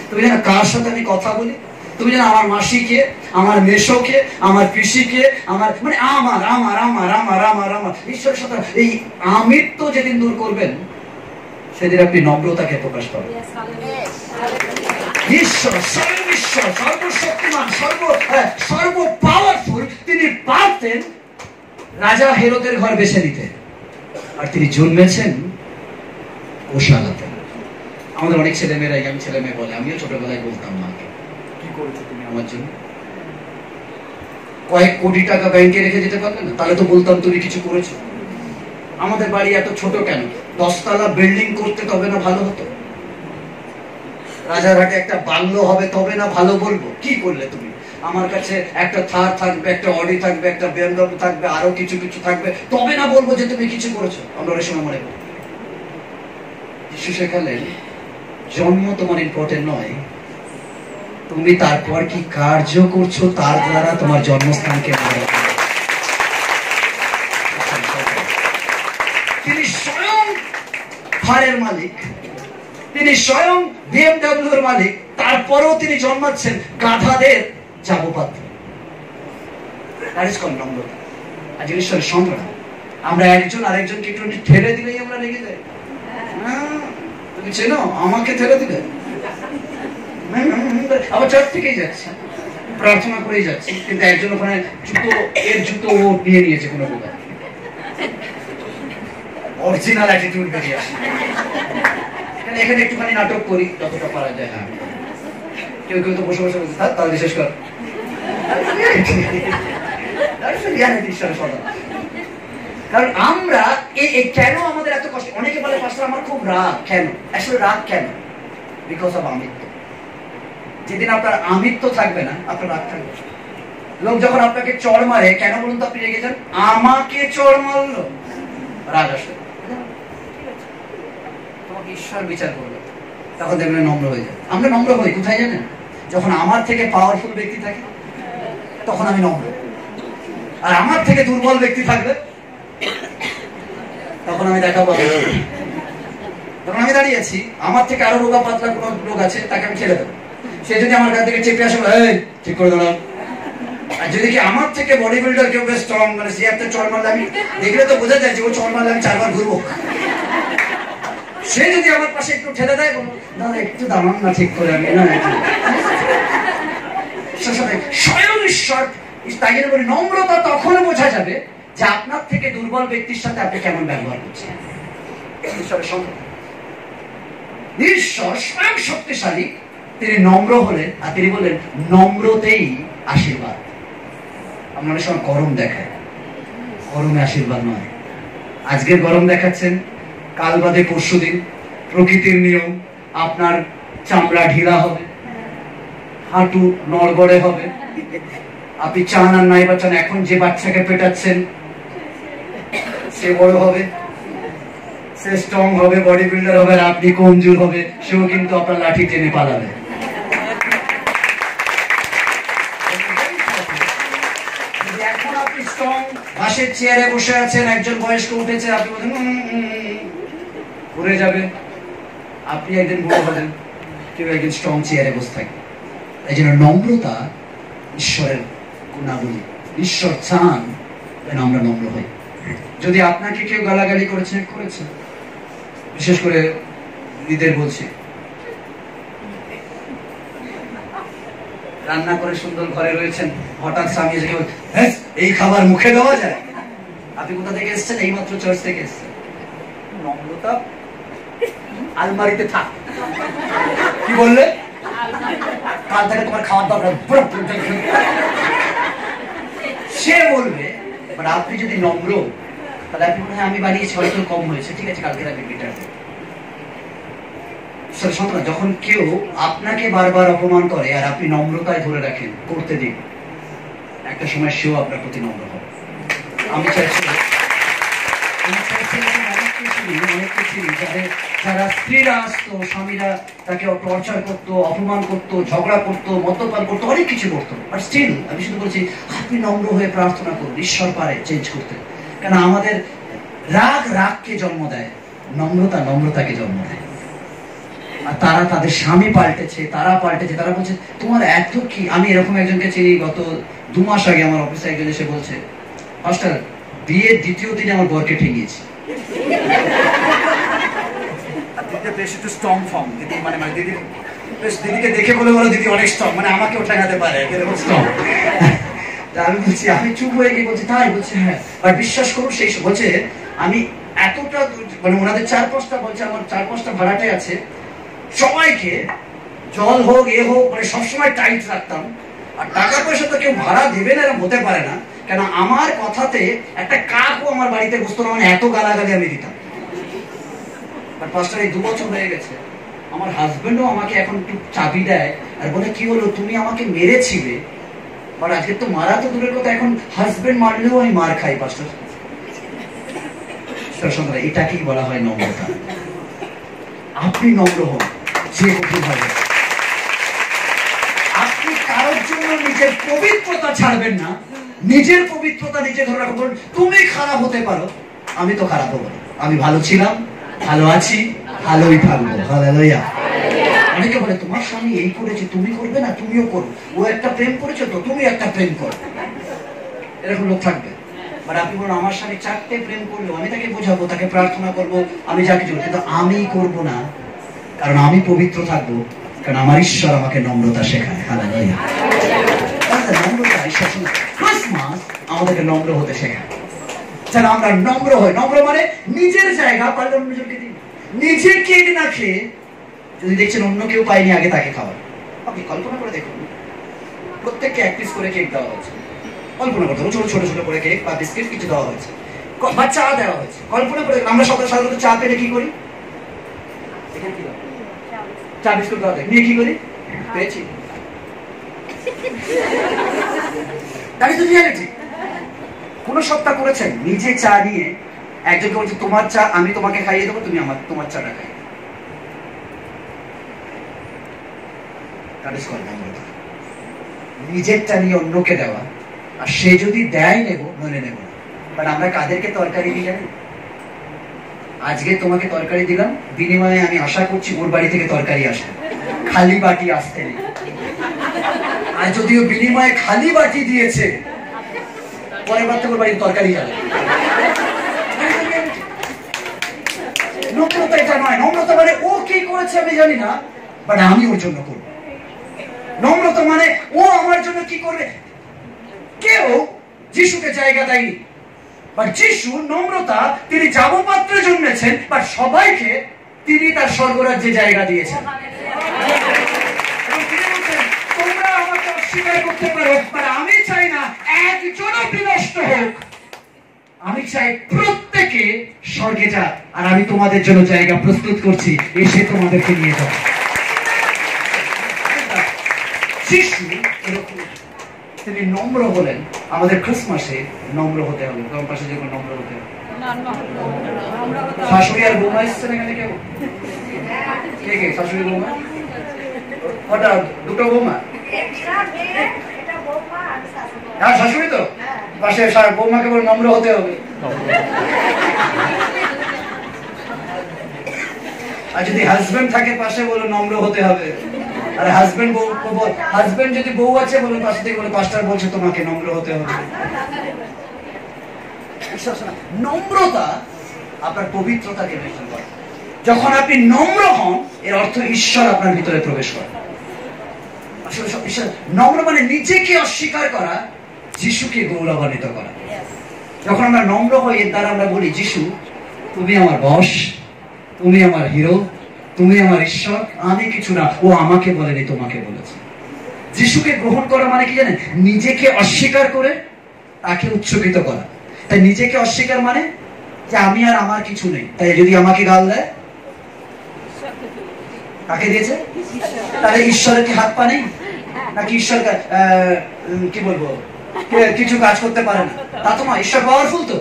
তুমি জানো কার সাথে আমি কথা বলি? তুমি জানো আমার মাসিকে, আমার মেশোকে, আমার পিসিকে, আমার মানে আমার আমার আমার আমার আমার আমার ঈশ্বরের সাথে এই আমিত্ব যেদিন দূর করবেন, সেদিন আপনি নম্রতাকে প্রকাশ পাবেন। ঈশ্বর, স্বয়ং ঈশ্বর, সর্বশক্তিমান, সর্ব পাওয়ারফুল, তিনি পারতেন রাজা হেরোদের ঘর বেছে নিতে, আর তিনি জন্মেছেন গোশালাতে। আমাদের অনেক ছেলে মেয়েরা, আমি ছেলে মেয়ে বলে, আমিও ছোটবেলায় বলতাম মাকে, কি করেছো তুমি আমার জন্য? কয়েক কোটি টাকা ব্যাংকে রেখে যেতে পারবে না? তাহলে তো বলতাম তুমি কিছু করেছো। আমাদের বাড়ি এত ছোট কেন? 10 তলা বিল্ডিং করতে তবে না ভালো হতো? রাজারহাটে একটা বাংলো হবে তবে না ভালো বলবো? কি করলে তুমি? আমার কাছে একটা থার থাকবে, একটা অডি থাকবে, একটা BMW থাকবে, আরো কিছু কিছু থাকবে, তবে না বলবো যে তুমি কিছু করেছো। আমরা অনেক সময় মনে করি। যিশু শেখালেন জন্ম তোমার ইম্পর্টেন্ট নয়, তুমি তারপর কি কার্য করছো তার দ্বারা তোমার জন্মস্থানকে মনে রাখো। তিনি স্বয়ং থারের মালিক, তিনি স্বয়ং BMW এর মালিক, তারপরেও তিনি জন্মাচ্ছেন গাধাদের যাবপাত্র। নম্রতা। আজ ঈশ্বরের সংগ্রাম। আমরা একজন আরেকজনকে একটু ঠেলে দিলেই আমরা লেগে যাই। তুমি চেনো আমাকে ঠেলে দিলে, আবার চার থেকেই যাচ্ছে, প্রার্থনা করেই যাচ্ছে, কিন্তু একজন ওখানে জুতো ও নিয়ে নিয়েছে কোনো প্রকার, অরিজিনাল অ্যাটিটিউড বেরিয়ে আসে। এখানে একটুখানি নাটক করি যতটা পারা যায়। হ্যাঁ, কেউ কেউ তো বসে বসে বলছে তাহলে বিশেষ কর। কারণ আমরা কেন আমাদের এত কষ্ট? অনেকে বলে পাস্টার আমার খুব রাগ। কেন? আসলে রাগ কেন? বিকজ অফ আমিত্ব। যেদিন আপনার আমিত্ব থাকবে না, আপনার রাগ থাকবে। লোক যখন আপনাকে চড় মারে, কেন বলুন তো আপনি রেগে যান? আমাকে চড় মারলো, রাগ আসে। তোমাকে ঈশ্বর বিচার করবে, তখন দেখবেন নম্র হয়ে যায়। আমরা নম্র হই কোথায় জানেন? যখন আমার থেকে পাওয়ারফুল ব্যক্তি থাকে, তখন আমি নম্র। আর আমার থেকে দুর্বল ব্যক্তি থাকবে, তখন আমি দেখাবো। তখন আমি দাঁড়িয়ে আছি, আমার থেকে আরো রোগা পাতলা কোন লোক আছে, তাকে আমি ছেড়ে দেবো। সে যদি আমার কাছ থেকে চেপে আসে, ঠিক করে দাঁড়াও। আর যদি কি আমার থেকে বডি বিল্ডার কেউ বেশ স্ট্রং, মানে সে একটা চড় মারলে আমি দেখলে তো বোঝা যায় যে ও চড় মারলে আমি 4 বার ঘুরবো। সে যদি আমার পাশে একটু ঠেলে দেয়, না একটু দাঁড়ান না, ঠিক করে আমি না স্বয়ং ঈশ্বর। তাই জন্য বলি নম্রতা তখন বোঝা যাবে যে আপনার থেকে দুর্বল ব্যক্তির সাথে আপনি কেমন ব্যবহার করছেন। ঈশ্বরের সংকেত। ঈশ্বর স্বয়ং শক্তিশালী, তিনি নম্র হলেন, আর তিনি বললেন নম্রতেই আশীর্বাদ। আমরা অনেক সময় গরম দেখায়, গরমে আশীর্বাদ নয়। আজকের গরম দেখাচ্ছেন, কাল বাদে পরশু দিন প্রকৃতির নিয়ম আপনার চামড়া ঢিলা হবে, হাঁটু নড়বড়ে হবে। আপনি চান আর নাই বা চান, এখন যে বাচ্চাকে পেটাচ্ছেন সে বড় হবে, সে স্ট্রং হবে, বডি বিল্ডার হবে, আর আপনি কমজোর হবে, সেও কিন্তু আপনার লাঠি টেনে পালাবে। এখন আপনি স্ট্রং, বাসের চেয়ারে বসে আছেন, একজন বয়স্ক উঠেছে, আপনি বলেন ঘুরে যাবে, আপনি একদিন বুড়ো হবেন, কেউ একদিন স্ট্রং চেয়ারে বসে থাকে। এই জন্য নম্রতা ঈশ্বরের গুণাবলী। ঈশ্বর চান যেন আমরা নম্র হই। যদি আপনাকে কেউ গালাগালি করেছে, বিশেষ করে দিদিদের বলছি, রান্না করে সুন্দর ঘরে রয়েছেন, হঠাৎ স্বামী এসে এই খাবার মুখে দেওয়া যায়? আপনি কোথা থেকে এসেছেন? এইমাত্র চার্চ থেকে এসেছেন। নম্রতা আলমারিতে থাক। কি বললে? কাল থেকে তোমার খাওয়ার দাওয়া। সে বলবে, আপনি যদি নম্র, তাহলে আপনি মনে হয় আমি বানিয়েছি, হয়তো কম হয়েছে, ঠিক আছে কালকে আমি বেটার। যখন কেউ আপনাকে বারবার অপমান করে আর আপনি নম্রতায় ধরে রাখেন, করতে দিন, একটা সময় সেও আপনার প্রতি নম্র হবে। আমি চাইছি যারা স্ত্রীরা আসতো, স্বামীরা তাকে টর্চার করতো, অপমান করতো, ঝগড়া করতো, মদ্যপান করতো, অনেক কিছু করতো, বাট স্টিল আমি শুধু বলছি আপনি নম্র হয়ে প্রার্থনা করুন, ঈশ্বর পারে চেঞ্জ করতে। কেন আমাদের রাগ রাগকে জন্ম দেয়, নম্রতা নম্রতাকে জন্ম দেয়। আর তারা তাদের স্বামী পাল্টেছে, তারা বলছে তোমার এত কি। আমি এরকম একজনকে চিনি, গত 2 মাস আগে আমার অফিসে একজন এসে বলছে, পাস্টার বিয়ের দ্বিতীয় দিনে আমার বরকে ঠেঙিয়েছি। দিদিকে দেখে বলে দিদি অনেক স্ট্রং, মানে আমাকেও ঠেঙাতে পারে, এরকম স্ট্রং। আমি বলছি, আমি চুপ হয়ে গিয়ে বলছি তাই? বলছে হ্যাঁ। আর বিশ্বাস করুন, সেই বলছে আমি এতটা, মানে ওনাদের 4-5টা বলছে, আমার 4-5টা ভাড়াটে আছে, সবাইকে জল হোক এ হোক মানে সবসময় টাইট রাখতাম। আর টাকা পয়সা তো কেউ ভাড়া দেবে না এরকম হতে পারে না, কেন আমার কথাতে একটা কাকও আমার বাড়িতে বসতো না, মানে এত গালাগালি আমি দিতাম। আর পাঁচটার এই 2 বছর হয়ে গেছে, আমার হাজবেন্ডও আমাকে এখন একটু চাবি দেয় আর বলে কি হলো তুমি আমাকে মেরেছিলে, বাট আজকে তো মারা তো দূরের কথা, এখন হাজবেন্ড মারলেও আমি মার খাই। পাঁচটা এটাকেই বলা হয় নম্রতা। আপনি নম্র হন, যে কঠিন হবে। আপনি কারোর জন্য নিজের পবিত্রতা ছাড়বেন না, নিজের পবিত্রতা নিজে ধরে রাখবেন। তুমি খারাপ হতে পারো, আমি তো খারাপ হবো না, আমি ভালো ছিলাম, ভালো আছি, ভালোই থাকবো। হালেলুয়া। অনেকে বলে তোমার স্বামী এই করেছে, তুমি করবে না? তুমিও করো। ও একটা প্রেম করেছে তো তুমি একটা প্রেম করো। এরকম লোক থাকবে। বাট আপনি বলুন আমার স্বামী 4টে প্রেম করলো, আমি তাকে বোঝাবো, তাকে প্রার্থনা করবো, আমি যা কিছু, কিন্তু আমি করবো না, কারণ আমি পবিত্র থাকবো, কারণ আমার ঈশ্বর আমাকে নম্রতা শেখায়। হালেলুয়া। নম্রতা ঈশ্বর ক্রিসমাস আমাদেরকে নম্র হতে শেখায়, যেন আমরা নম্র হই। নম্র মানে নিজের জায়গা পারলে অন্যজনকে দিন, নিজে কেক না খেয়ে যদি দেখছেন অন্য কেউ পায়নি, আগে তাকে খাওয়ান। আপনি কল্পনা করে দেখুন, প্রত্যেককে 1 পিস করে কেক দেওয়া হয়েছে। কল্পনা করতে হবে, ছোট ছোট ছোট করে কেক বা বিস্কিট কিছু দেওয়া হয়েছে, বা চা দেওয়া হয়েছে। কল্পনা করে আমরা সাধারণত চা পেলে কি করি? চা বিস্কুট দেওয়া নিয়ে কি করি? পেয়েছি। তাই তো রিয়ালিটি। কোন সপ্তাহ করেছেন নিজে চা নিয়ে একজনকে বলছে তোমার চা আমি তোমাকে খাইয়ে দেবো, তুমি তোমার চাটা খাই। নিজেরটা নিয়ে অন্যকে দেওয়া, আর সে যদি দেয় নেব, নইলে নেব না। বাট আমরা কাদেরকে তরকারি দিই জানেন? আজকে তোমাকে তরকারি দিলাম, বিনিময়ে আমি আশা করছি ওর বাড়ি থেকে তরকারি আসবে, খালি বাটি আসতে নেই। আর যদিও বিনিময়ে খালি বাটি দিয়েছে, পরের বার থেকে ওর বাড়ির তরকারি যাবে। নম্রতা এটা নয়। নম্রতা মানে ও কি করেছে আমি জানি না, বাট আমি ওর জন্য করবো। নম্রতা মানে ও আমার জন্য কি করবে। কেউ যিশুকে জায়গা দেয়নি, বাট যিশু নম্রতা, তিনি যাবপাত্রে জন্মেছেন, বাট সবাইকে তিনি তার স্বর্গরাজ্যে জায়গা দিয়েছেন। তোমরা আমাকে অস্বীকার করতে পারো, বাট আমি চাই না একজনও বিনষ্ট হোক, আমি চাই প্রত্যেকে স্বর্গে যাক, আর আমি তোমাদের জন্য জায়গা প্রস্তুত করছি, এসে তোমাদেরকে নিয়ে যাও। যিশু এরকম, তিনি নম্র হলেন। আমাদের ক্রিসমাসে নম্র হতে হবে। তোমার পাশে যখন নম্র হতে হবে, শাশুড়ি আর বৌমা এসছেন এখানে, কেউ কে কে শাশুড়ি বৌমা? ওটা দুটো বৌমা, হ্যাঁ শাশুড়ি তো পাশে, বৌমাকে বলে নম্র হতে হবে। আর যদি হাজবেন্ড থাকে পাশে, বলে নম্র হতে হবে। আর হাজবেন্ড যদি বউ আছে, বলে পাশে থেকে বলে পাস্টার বলছে তোমাকে নম্র হতে হবে। নম্রতা আপনার পবিত্রতাকে মেনটেন করে। যখন আপনি নম্র হন, এর অর্থ ঈশ্বর আপনার ভিতরে প্রবেশ করে। আসলে নম্র মানে নিজেকে অস্বীকার করা, যিশুকে গৌরবান্বিত করা। যখন আমরা নম্র হই, এর দ্বারা আমরা বলি, যিশু তুমি আমার বস, তুমি আমার হিরো, তুমি আমার ঈশ্বর, আমি কিছু না, ও আমাকে বলেনি, তোমাকে বলেছে। যিশুকে গ্রহণ করা মানে কি জানেন? নিজেকে অস্বীকার করে তাকে উৎসর্গিত করা। তাই নিজেকে অস্বীকার মানে যে আমি আর আমার কিছু নেই। তাই যদি আমাকে গাল দেয়, কাকে দিয়েছে? তাহলে ঈশ্বরের কি হাত পা নেই? নাকি ঈশ্বর কি বলবো কিছু কাজ করতে পারে না? তা তো নয়, ঈশ্বর পাওয়ারফুল তো।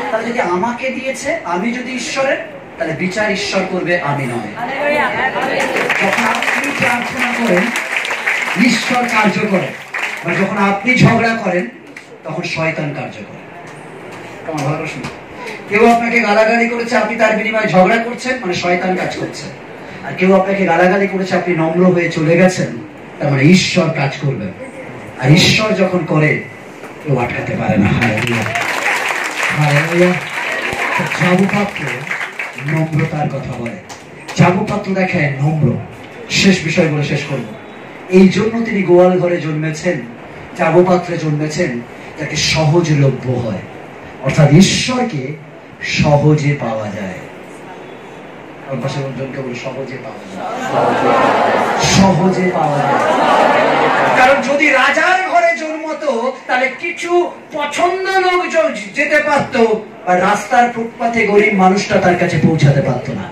তাহলে যদি আমাকে দিয়েছে, আমি যদি ঈশ্বরের, তাহলে বিচার ঈশ্বর করবে, আমি নয়। যখন আপনি প্রার্থনা করেন, ঈশ্বর কার্য করে। আর যখন আপনি ঝগড়া করেন, তখন শয়তান কার্য করে। তোমার ভালো প্রশ্ন। কেউ আপনাকে গালাগালি করেছে, আপনি তার বিনিময়ে ঝগড়া করছেন, মানে শয়তান কাজ করছে। আর কেউ আপনাকে গালাগালি করেছে, আপনি নম্র হয়ে চলে গেছেন, তার মানে ঈশ্বর কাজ করবে। আর ঈশ্বর যখন করে, কেউ আটকাতে পারে না। Hallelujah, hallelujah. যাবপাত্র নম্রতার কথা বলে, যাবপাত্র দেখায় নম্র। শেষ বিষয় বলে শেষ করব। এই জন্য তিনি গোয়াল ঘরে জন্মেছেন, যাবপাত্রে জন্মেছেন, যাতে সহজলভ্য হয়, অর্থাৎ ঈশ্বরকে সহজে পাওয়া যায়। সহজে পাওয়া যায়, সহজে পাওয়া যায়। কারণ যদি রাজার ঘরে জন্মতো, তাহলে কিছু পছন্দ লোক যেতে পারত, আর রাস্তার ফুটপাথে গরিব মানুষটা তার কাছে পৌঁছাতে পারত না।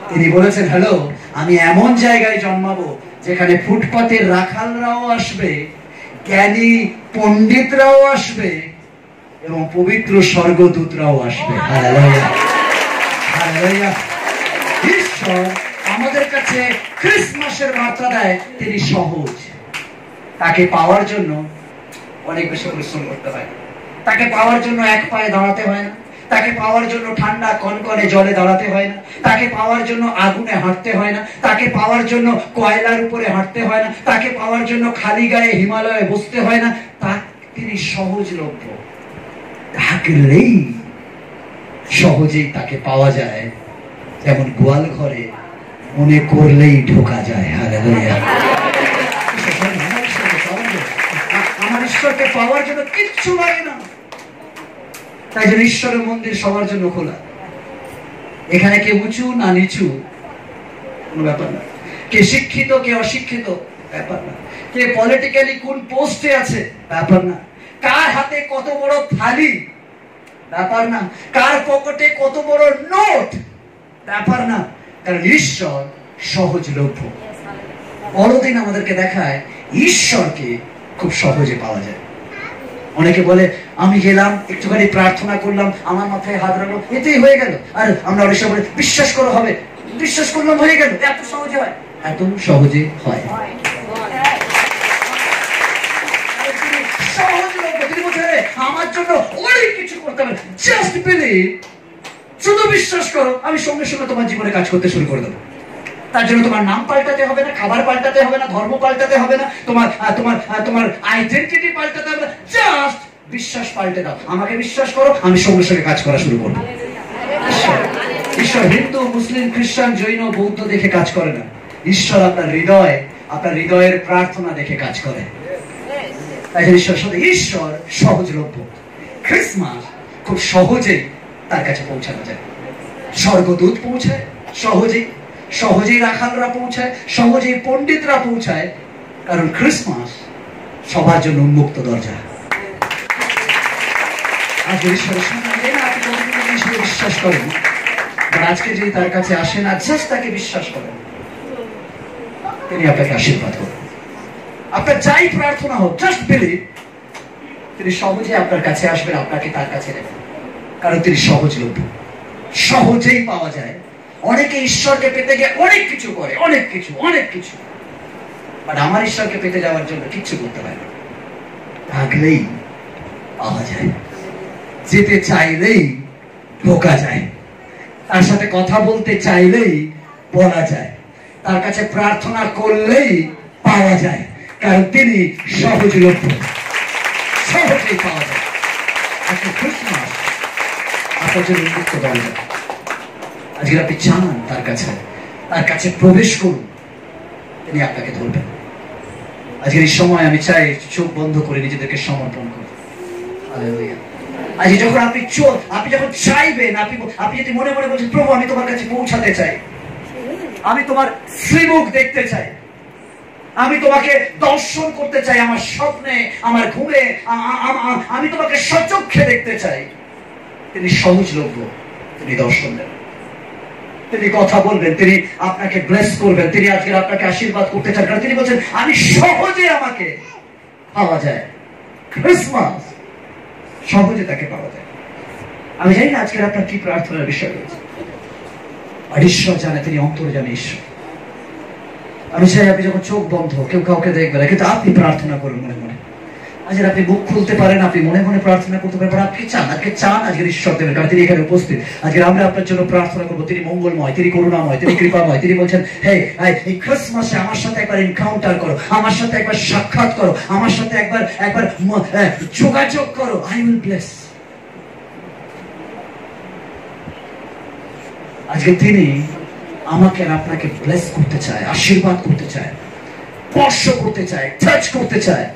তিনি বলেছেন, হ্যালো, আমি এমন জায়গায় জন্মাবো যেখানে ফুটপাথের রাখালরাও আসবে, জ্ঞানী পণ্ডিতরাও আসবে, এবং পবিত্র স্বর্গদূতরাও আসবে। Hallelujah, hallelujah. ঈশ্বর আমাদের কাছে ক্রিসমাসের বার্তা দেয়, তিনি সহজ। তাকে পাওয়ার জন্য অনেক বেশি পরিশ্রম করতে হয়। তাকে পাওয়ার জন্য এক পায়ে দাঁড়াতে হয় না। তাকে পাওয়ার জন্য ঠান্ডা কনকনে জলে দাঁড়াতে হয় না। তাকে পাওয়ার জন্য আগুনে হাঁটতে হয় না। তাকে পাওয়ার জন্য কয়লার উপরে হাঁটতে হয় না। তাকে পাওয়ার জন্য খালি গায়ে হিমালয়ে বসতে হয় না। তিনি সহজলভ্য। থাকলেই সহজেই তাকে পাওয়া যায়, যেমন গোয়াল ঘরে মনে করলেই ঢোকা যায়। হালেলুয়া। আমার ঈশ্বরকে পাওয়ার জন্য কিচ্ছু লাগে না। তাই জন্য ঈশ্বরের মন্দির সবার জন্য খোলা। এখানে কে উঁচু না নিচু কোনো ব্যাপার না, কে শিক্ষিত কে অশিক্ষিত ব্যাপার না, কে পলিটিক্যালি কোন পোস্টে আছে ব্যাপার না, কার হাতে কত বড় থালি ব্যাপার না, কার পকেটে কত বড় নোট ব্যাপার না। কারণ ঈশ্বর সহজলভ্য। বড়দিন আমাদেরকে দেখায় ঈশ্বরকে খুব সহজে পাওয়া যায়। অনেকে বলে, আমি গেলাম একটুখানি প্রার্থনা করলাম, আমার মাথায় হাত রাখলো, এতেই হয়ে গেল। আর আমরা অনেক সময় বিশ্বাস করা হবে, বিশ্বাস করলাম হয়ে গেল। এত সহজে হয়? এত সহজে হয়? আমার জন্য অনেক কিছু করতে হবে, জাস্ট বিলিভ, শুধু বিশ্বাস করো, আমি সঙ্গে সঙ্গে তোমার জীবনে কাজ করতে শুরু করে দেবো। তার জন্য তোমার নাম পাল্টাতে হবে না, খাবার পাল্টাতে হবে না, ধর্ম পাল্টাতে হবে না, তোমার তোমার তোমার আইডেন্টিটি পাল্টাতে হবে না, জাস্ট বিশ্বাস পাল্টে দাও। আমাকে বিশ্বাস করো, আমি সঙ্গে সঙ্গে কাজ করা শুরু করবো। ঈশ্বর হিন্দু, মুসলিম, খ্রিস্টান, জৈন, বৌদ্ধ দেখে কাজ করে না। ঈশ্বর আপনার হৃদয়, আপনার হৃদয়ের প্রার্থনা দেখে কাজ করে। তাই ঈশ্বর সাথে ঈশ্বর সহজলভ্য। ক্রিসমাস খুব সহজেই তার কাছে পৌঁছানো যায়। স্বর্গদূত পৌঁছায় সহজেই, সহজেই রাখালরা পৌঁছায়, সহজেই পণ্ডিতরা পৌঁছায়, কারণ ক্রিসমাস সবার জন্য উন্মুক্ত দরজা। আজকে ঈশ্বরের সঙ্গে আপনি কতদিন ঈশ্বরে বিশ্বাস করেন, আজকে যদি তার কাছে আসেন আর জাস্ট তাকে বিশ্বাস করেন, তিনি আপনাকে আশীর্বাদ করবেন। আপনার যাই প্রার্থনা হোক, জাস্ট বিলিভ, তিনি সহজে আপনার কাছে আসবেন, আপনাকে তার কাছে নেবেন, কারণ তিনি সহজলভ্য, সহজেই পাওয়া যায়। অনেকে ঈশ্বরকে পেতে গিয়ে অনেক কিছু করে, অনেক কিছু, বাট আমার ঈশ্বরকে পেতে যাওয়ার জন্য কিচ্ছু করতে পারে না। থাকলেই পাওয়া যায়, যেতে চাইলেই ঢোকা যায়, তার সাথে কথা বলতে চাইলেই বলা যায়, তার কাছে প্রার্থনা করলেই পাওয়া যায়, কারণ তিনি সহজলভ্য, সহজেই পাওয়া যায়। আজকে ক্রিসমাস আপনার জন্য উন্মুক্ত দরজা। আজকে আপনি চান তার কাছে প্রবেশ করুন, তিনি আপনাকে ধরবেন। আজকের এই সময় আমি চাই চোখ বন্ধ করে নিজেদেরকে সমর্পণ করুন। হালেলুয়া। আজকে যখন আপনি যখন চাইবেন, আপনি যদি মনে মনে বলছেন, প্রভু আমি তোমার কাছে পৌঁছাতে চাই, আমি তোমার শ্রীমুখ দেখতে চাই, আমি তোমাকে দর্শন করতে চাই, আমার স্বপ্নে, আমার ঘুমে, আমি তোমাকে সচক্ষে দেখতে চাই, তিনি সহজলভ্য, তিনি দর্শন দেবেন, তিনি কথা বলবেন, তিনি আপনাকে ব্লেস করবেন, তিনি আজকে আপনাকে আশীর্বাদ করতে চান, কারণ তিনি বলছেন আমি সহজে আমাকে পাওয়া যায়। ক্রিসমাস সহজে তাকে পাওয়া যায়। আমি জানি না আজকের আপনার কি প্রার্থনার বিষয় রয়েছে, আর ঈশ্বর জানে, তিনি অন্তর্যামী ঈশ্বর। আমি চাই আপনি যখন চোখ বন্ধ, কেউ কাউকে দেখবে না, কিন্তু আপনি প্রার্থনা করুন মনে মনে। আজ আপনি মুখ খুলতে পারেন, আপনি মনে মনে প্রার্থনা করতে পারেন, আপনি চান আজকের ঈশ্বর দেবেন, কারণ তিনি এখানে উপস্থিত। আজকে আমরা আপনার জন্য প্রার্থনা করবো, তিনি মঙ্গলময়, তিনি করুণাময়, তিনি কৃপাময়। তিনি বলছেন, হে এই ক্রিসমাসে আমার সাথে একবার এনকাউন্টার করো, আমার সাথে একবার সাক্ষাৎ করো, আমার সাথে একবার যোগাযোগ করো, আই উইল ব্লেস। আজকে তিনি আমাকে আর আপনাকে ব্লেস করতে চায়, আশীর্বাদ করতে চায়, স্পর্শ করতে চায়, টাচ করতে চায়।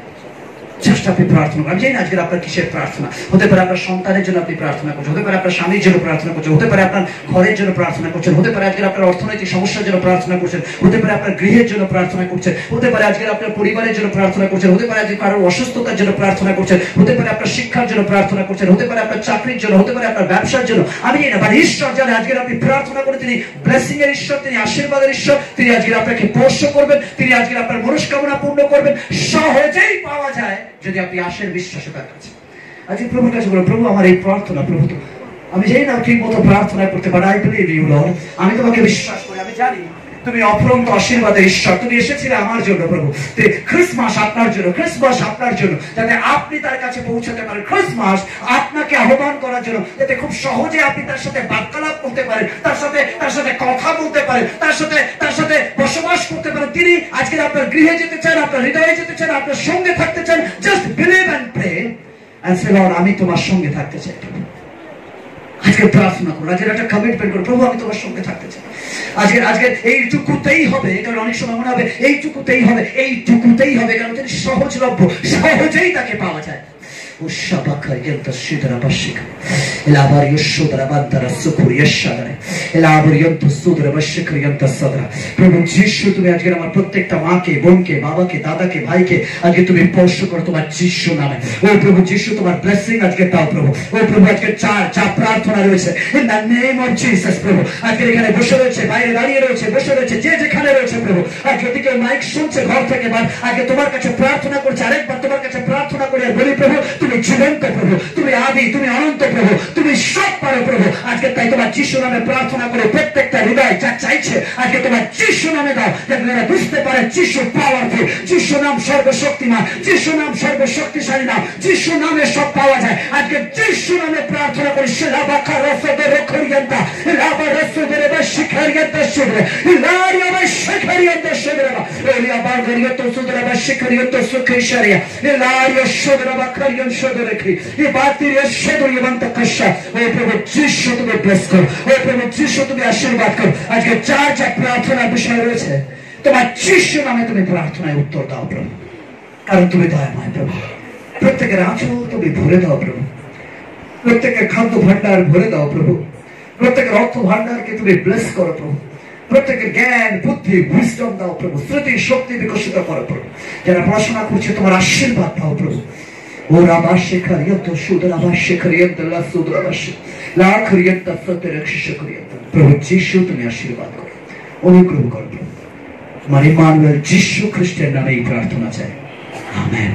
জাস্ট আপনি প্রার্থনা করেন। আমি জানি না আজকে আপনার কিসের প্রার্থনা হতে পারে, আপনার সন্তানের জন্য আপনি প্রার্থনা করছেন, হতে পারে আপনার স্বামীর জন্য প্রার্থনা করছেন, হতে পারে আপনার ঘরের জন্য প্রার্থনা করছেন, হতে পারে আজকে আপনার অর্থনৈতিক সমস্যার জন্য প্রার্থনা করছেন, হতে পারে আপনার গৃহের জন্য প্রার্থনা করছেন, হতে পারে আজকে আপনার পরিবারের জন্য প্রার্থনা করছেন, হতে পারে আজকে কারোর অসুস্থতার জন্য প্রার্থনা করছেন, হতে পারে আপনার শিক্ষার জন্য প্রার্থনা করছেন, হতে পারে আপনার চাকরির জন্য, হতে পারে আপনার ব্যবসার জন্য। আমি জানি না, বাট ঈশ্বর জানে আজকে আপনি প্রার্থনা করে, তিনি ব্লেসিং এর ঈশ্বর, তিনি আশীর্বাদের ঈশ্বর, তিনি আজকে আপনাকে স্পর্শ করবেন, তিনি আজকে আপনার মনস্কামনা পূর্ণ করবেন। সহজেই পাওয়া যায় যদি আপনি আসেন বিশ্বাসে তার কাছে। আজকে প্রভুর কাছে বলুন, প্রভু আমার এই প্রার্থনা, প্রভু তো আমি জানি না ঠিক মতো প্রার্থনা করতে পারি, আই বিলিভ ইউ লর্ড, আমি তোমাকে বিশ্বাস করি, আমি জানি তুমি অফুরন্ত আশীর্বাদের ঈশ্বর, তুমি এসেছিলে আমার জন্য প্রভু। ক্রিসমাস আপনার জন্য, ক্রিসমাস আপনার জন্য, যাতে আপনি তার কাছে পৌঁছাতে পারেন। ক্রিসমাস আপনাকে আহ্বান করার জন্য, যাতে খুব সহজে আপনি তার সাথে বার্তালাপ করতে পারেন, তার সাথে কথা বলতে পারেন, তার সাথে বসবাস করতে পারেন। তিনি আজকে আপনার গৃহে যেতে চান, আপনার হৃদয়ে যেতে চান, আপনার সঙ্গে থাকতে চান। Just believe and pray and say lord, আমি তোমার সঙ্গে থাকতে চাই। আজকে প্রার্থনা করুন, আজকে একটা কমিটমেন্ট করুন, প্রভু আমি তোমার সঙ্গে থাকতে চাই। আজকে এইটুকুতেই হবে, কারণ অনেক সময় মনে হবে এইটুকুতেই হবে, কারণ তিনি সহজলভ্য, সহজেই তাকে পাওয়া যায়। প্রত্যেকটা মাকে, বোনকে, বাবাকে, দাদাকে, ভাইকে আজকে তুমি স্পর্শ করো তোমার যিশু নামে। ও প্রভু যিশু, তোমার ব্লেসিং আজকে দাও প্রভু। ও প্রভু আজকে যা প্রার্থনা রয়েছে in the name of Jesus প্রভু, আজকে এখানে বসে রয়েছে, বাইরে দাঁড়িয়ে রয়েছে, বসে রয়েছে, যে যেখানে রয়েছে প্রভু, আজকে ওদিকে মাইক শুনছে ঘর থেকে, আজকে তোমার কাছে প্রার্থনা করছে, আরেকবার তোমার কাছে প্রার্থনা করে বলি, প্রভু তুমি জীবন্ত প্রভু, তুমি আদি, তুমি অনন্ত প্রভু, তুমি সব পারো প্রভু। আজকে তাই তোমার যিশু নামে প্রার্থনা করে প্রত্যেকটা হৃদয় যা চাইছে আজকে তোমার যিশু নামে দাও, যাতে তারা বুঝতে পারে যিশু পাওয়ারফুল, যিশু নাম সর্বশক্তিমান, যিশু নাম সর্বশক্তিশালী নাম, যিশু নামে সব পাওয়া যায়। আজকে যিশু নামে প্রার্থনা করি, লাবাকা রসদের রক্ষরিয়ান্তা, লাবা রসদের শিখারিয়ান্তা শিখরে, লারিয়া শিখারিয়ান্তা শিখরে, এলিয়া বাগরিয়াতো সুদরা শিখারিয়াতো সুখেশারিয়া, লারিয়া সুদরা বাকরিয়ান সুদরা কি, এই বাতিরিয়া সুদরিয়ান্ত কশা। ও প্রভু যিশু তুমি ব্লেস করো, ও প্রভু যিশু তুমি আশীর্বাদ করো। আজকে যা প্রার্থনার বিষয় রয়েছে তোমার যিশু নামে তুমি প্রার্থনায় উত্তর দাও প্রভু, কারণ তুমি দয়াময় প্রভু। প্রত্যেকের আঁচল তুমি ভরে দাও প্রভু। প্রত্যেকের খাদ্য ভান্ডার ভরে দাও প্রভু, প্রত্যেকের অর্থ ভান্ডারকে তুমি ব্লেস করো প্রভু, প্রত্যেকের জ্ঞান বুদ্ধি উইজডম দাও প্রভু, স্মৃতি শক্তি বিকশিত করো প্রভু, যারা পড়াশোনা করছে তোমার আশীর্বাদ দাও প্রভু। ও রাবা শেখারিয়ত সুদরাবা শেখারিয়ত লা সুদরাবা লা খরিয়ত সতের শিশকরিয়ত। প্রভু যিশু তুমি আশীর্বাদ করো, অনুগ্রহ করো প্রভু। আমার ইমানুয়েল যিশু খ্রিস্টের নামে এই প্রার্থনা চাই, আমেন।